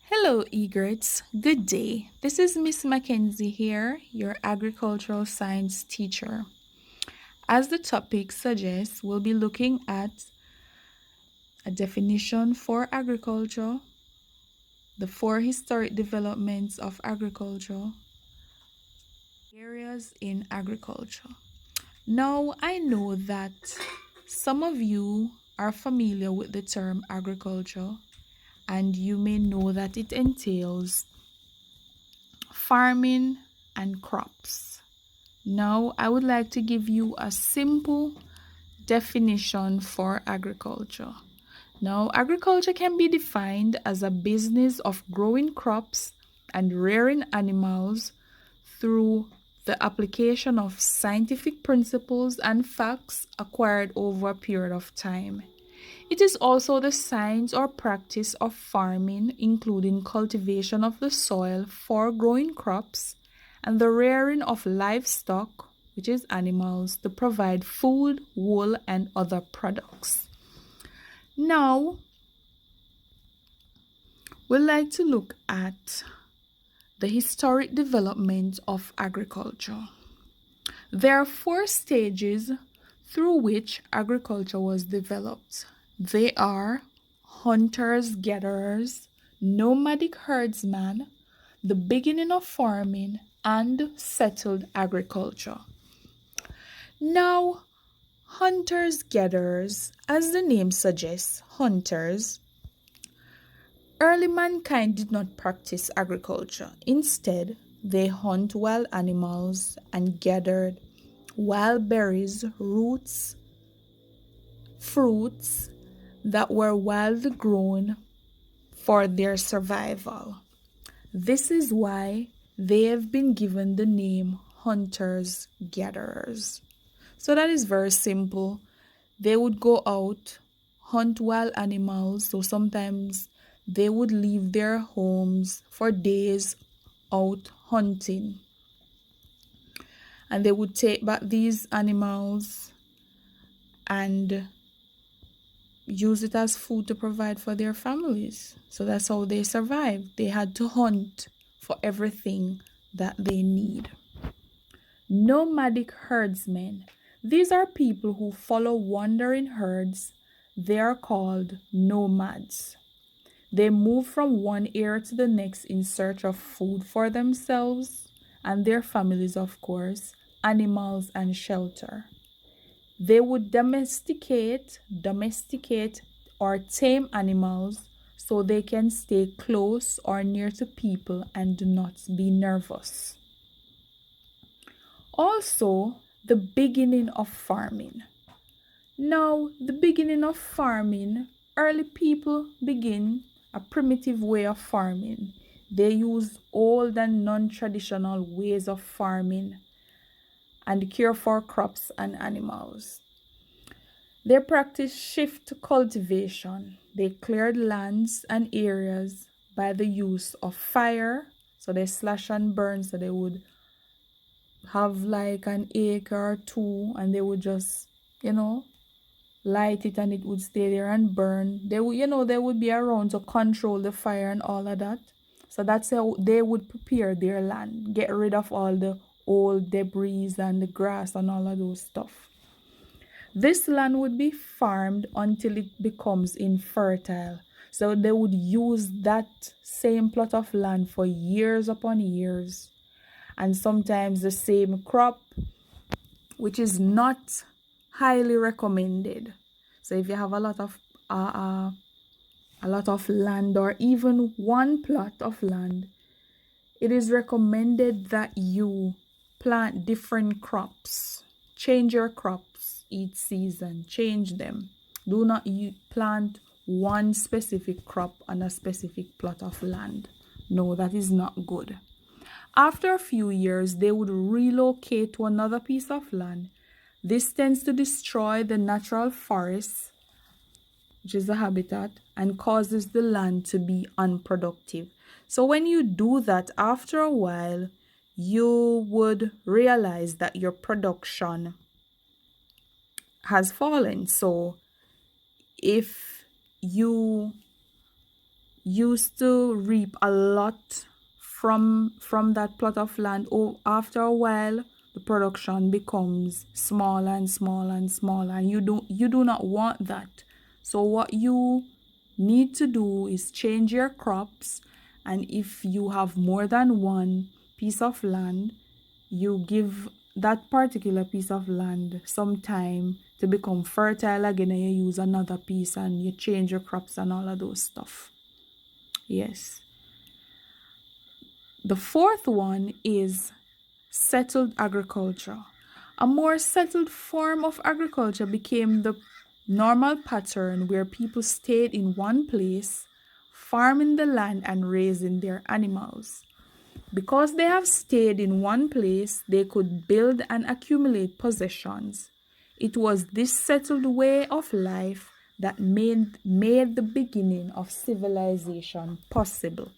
Hello, egrets. Good day. This is Miss Mackenzie here, your agricultural science teacher. As the topic suggests, we'll be looking at a definition for agriculture, the four historic developments of agriculture, areas in agriculture. Now, I know that some of you are familiar with the term agriculture, and you may know that it entails farming and crops. Now, I would like to give you a simple definition for agriculture. Now, agriculture can be defined as a business of growing crops and rearing animals through the application of scientific principles and facts acquired over a period of time. It is also the science or practice of farming, including cultivation of the soil for growing crops and the rearing of livestock, which is animals, to provide food, wool, and other products. Now, we'd like to look at the historic development of agriculture. There are four stages through which agriculture was developed. They are hunters, gatherers, nomadic herdsman, the beginning of farming, and settled agriculture. Now, hunters, gatherers, as the name suggests, hunters, early mankind did not practice agriculture. Instead, they hunt wild animals and gathered wild berries, roots, fruits that were wildly grown for their survival. This is why they have been given the name hunters gatherers. So that is very simple. They would go out, hunt wild animals. So sometimes they would leave their homes for days out hunting. And they would take back these animals and use it as food to provide for their families. So that's how they survived. They had to hunt for everything that they need. Nomadic herdsmen. These are people who follow wandering herds. They are called nomads. They move from one area to the next in search of food for themselves and their families, of course, animals, and shelter. They would domesticate or tame animals so they can stay close or near to people and do not be nervous. Also, the beginning of farming. Now, the beginning of farming, early people begin a primitive way of farming. They use old and non-traditional ways of farming and care for crops and animals. They practiced shift cultivation. They cleared lands and areas by the use of fire. So they slash and burn. So they would have like an acre or two and they would just, light it and it would stay there and burn. They would, they would be around to control the fire and all of that. So that's how they would prepare their land, get rid of all the old debris and the grass and all of those stuff. This land would be farmed until it becomes infertile. So they would use that same plot of land for years upon years. And sometimes the same crop, which is not highly recommended. So if you have a lot of land or even one plot of land, it is recommended that you plant different crops. Change your crops each season. Change them. Do not plant one specific crop on a specific plot of land. No, that is not good. After a few years, they would relocate to another piece of land. This tends to destroy the natural forests, which is the habitat, and causes the land to be unproductive. So when you do that, after a while, you would realize that your production has fallen. So if you used to reap a lot from that plot of land. Oh, after a while, the production becomes smaller and smaller and smaller, and you do not want that. So what you need to do is change your crops, and if you have more than one piece of land, you give that particular piece of land some time to become fertile again, and you use another piece and you change your crops and all of those stuff. Yes. The fourth one is settled agriculture. A more settled form of agriculture became the normal pattern where people stayed in one place, farming the land and raising their animals. Because they have stayed in one place, they could build and accumulate possessions. It was this settled way of life that made the beginning of civilization possible.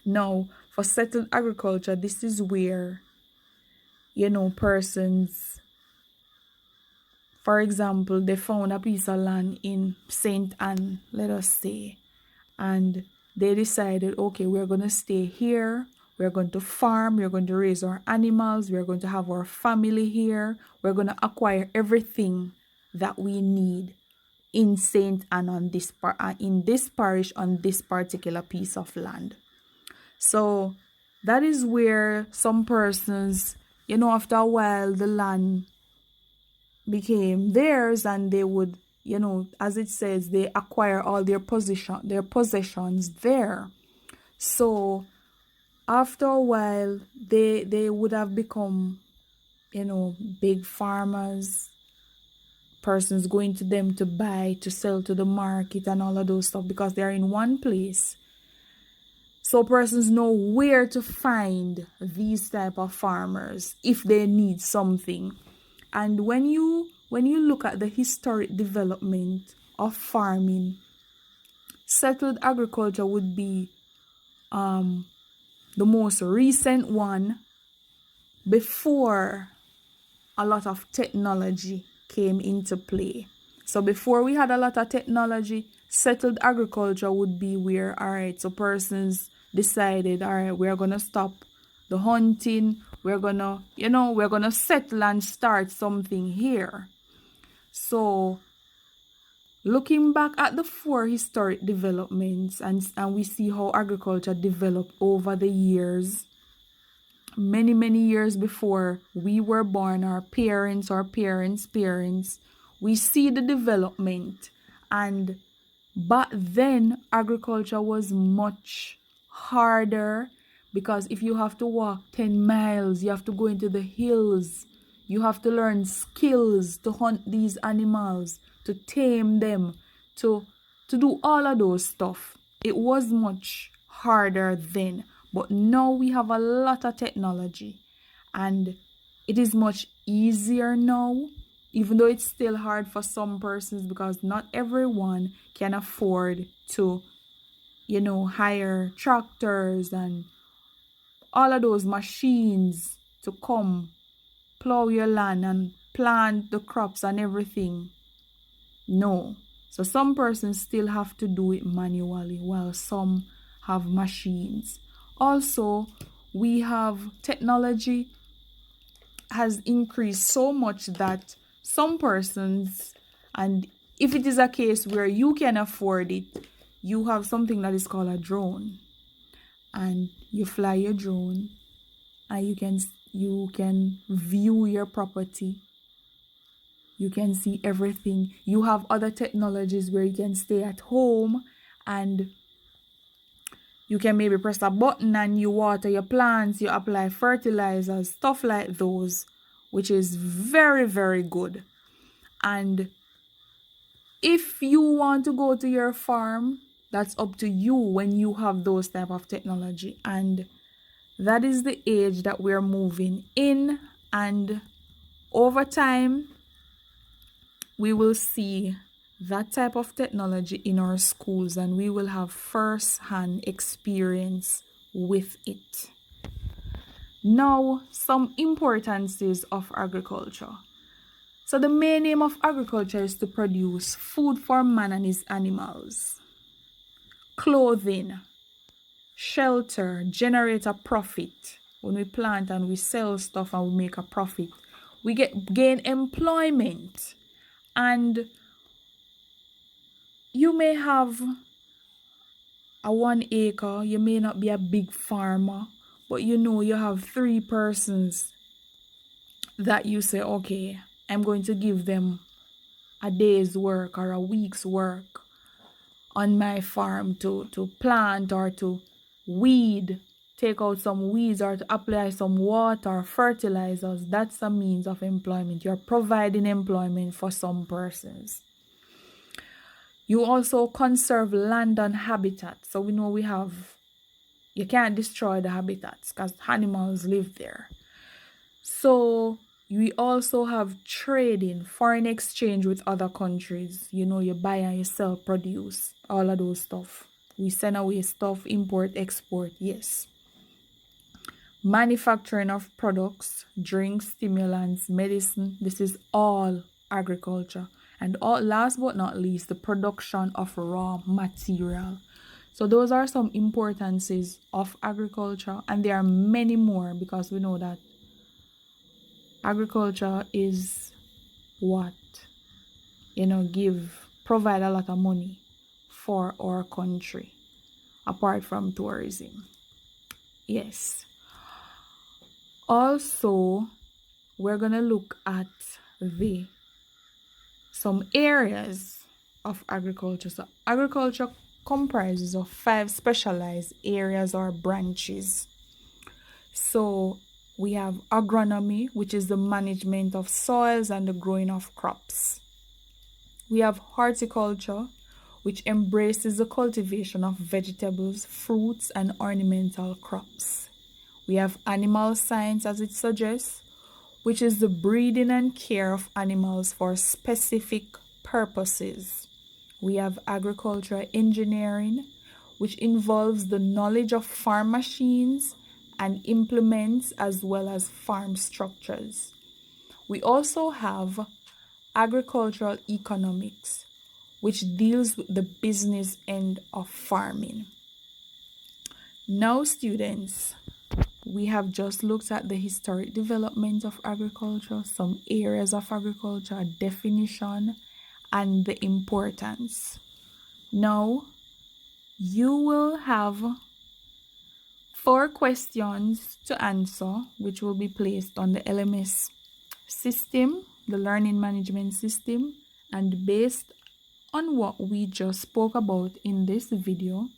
Now, for settled agriculture, this is where, persons, for example, they found a piece of land in St. Anne, let us say, and they decided, okay, we're going to stay here, we're going to farm, we're going to raise our animals, we're going to have our family here, we're going to acquire everything that we need in St. Anne in this parish on this particular piece of land. So that is where some persons, after a while, the land became theirs, and they would, as it says, they acquire all their possessions there. So after a while, they would have become, big farmers, persons going to them to buy, to sell to the market and all of those stuff, because they're in one place. So persons know where to find these type of farmers if they need something. And when you look at the historic development of farming, settled agriculture would be the most recent one before a lot of technology came into play. So before we had a lot of technology, settled agriculture would be where, all right, so persons decided, all right, we're going to stop the hunting, we're going to settle and start something here. So looking back at the four historic developments, and we see how agriculture developed over the years, many, many years before we were born, our parents' parents, we see the development. And back then, agriculture was much harder, because if you have to walk 10 miles, you have to go into the hills, you have to learn skills to hunt these animals, to tame them, to do all of those stuff. It was much harder then, but now we have a lot of technology, and it is much easier now, even though it's still hard for some persons, because not everyone can afford to, hire tractors and all of those machines to come plow your land and plant the crops and everything. No. So some persons still have to do it manually, while some have machines. Also, we have technology has increased so much that some persons, and if it is a case where you can afford it, you have something that is called a drone, and you fly your drone, and you can view your property, you can see everything. You have other technologies where you can stay at home and you can maybe press a button and you water your plants, you apply fertilizers, stuff like those, which is very, very good. And if you want to go to your farm, that's up to you when you have those type of technology. And that is the age that we're moving in. And over time, we will see that type of technology in our schools, and we will have first-hand experience with it. Now, some importances of agriculture. So the main aim of agriculture is to produce food for man and his animals. clothing, shelter, generate a profit. When we plant and we sell stuff and we make a profit, we gain employment. And you may have a 1 acre, you may not be a big farmer, but you have 3 persons that you say, okay, I'm going to give them a day's work or a week's work on my farm to plant or to weed, take out some weeds or to apply some water, fertilizers. That's a means of employment. You're providing employment for some persons. You also conserve land and habitat. So we know you can't destroy the habitats because animals live there. So we also have trading, foreign exchange with other countries. You buy and you sell produce, all of those stuff. We send away stuff, import, export, yes. Manufacturing of products, drinks, stimulants, medicine. This is all agriculture. And last but not least, the production of raw material. So those are some importances of agriculture, and there are many more because we know that agriculture is what provide a lot of money for our country apart from tourism. Yes. Also, we're gonna look at some areas of agriculture. So agriculture comprises of 5 specialized areas or branches. So we have agronomy, which is the management of soils and the growing of crops. We have horticulture, which embraces the cultivation of vegetables, fruits, and ornamental crops. We have animal science, as it suggests, which is the breeding and care of animals for specific purposes. We have agricultural engineering, which involves the knowledge of farm machines and implements as well as farm structures. We also have agricultural economics, which deals with the business end of farming. Now, students, we have just looked at the historic development of agriculture, some areas of agriculture, definition, and the importance. Now, you will have 4 questions to answer, which will be placed on the LMS system, the learning management system, and based on what we just spoke about in this video,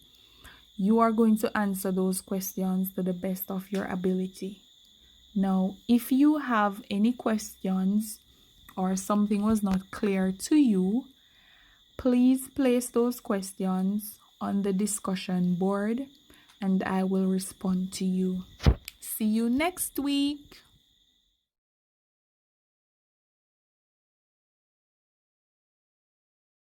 you are going to answer those questions to the best of your ability. Now, if you have any questions or something was not clear to you, please place those questions on the discussion board and I will respond to you. See you next week.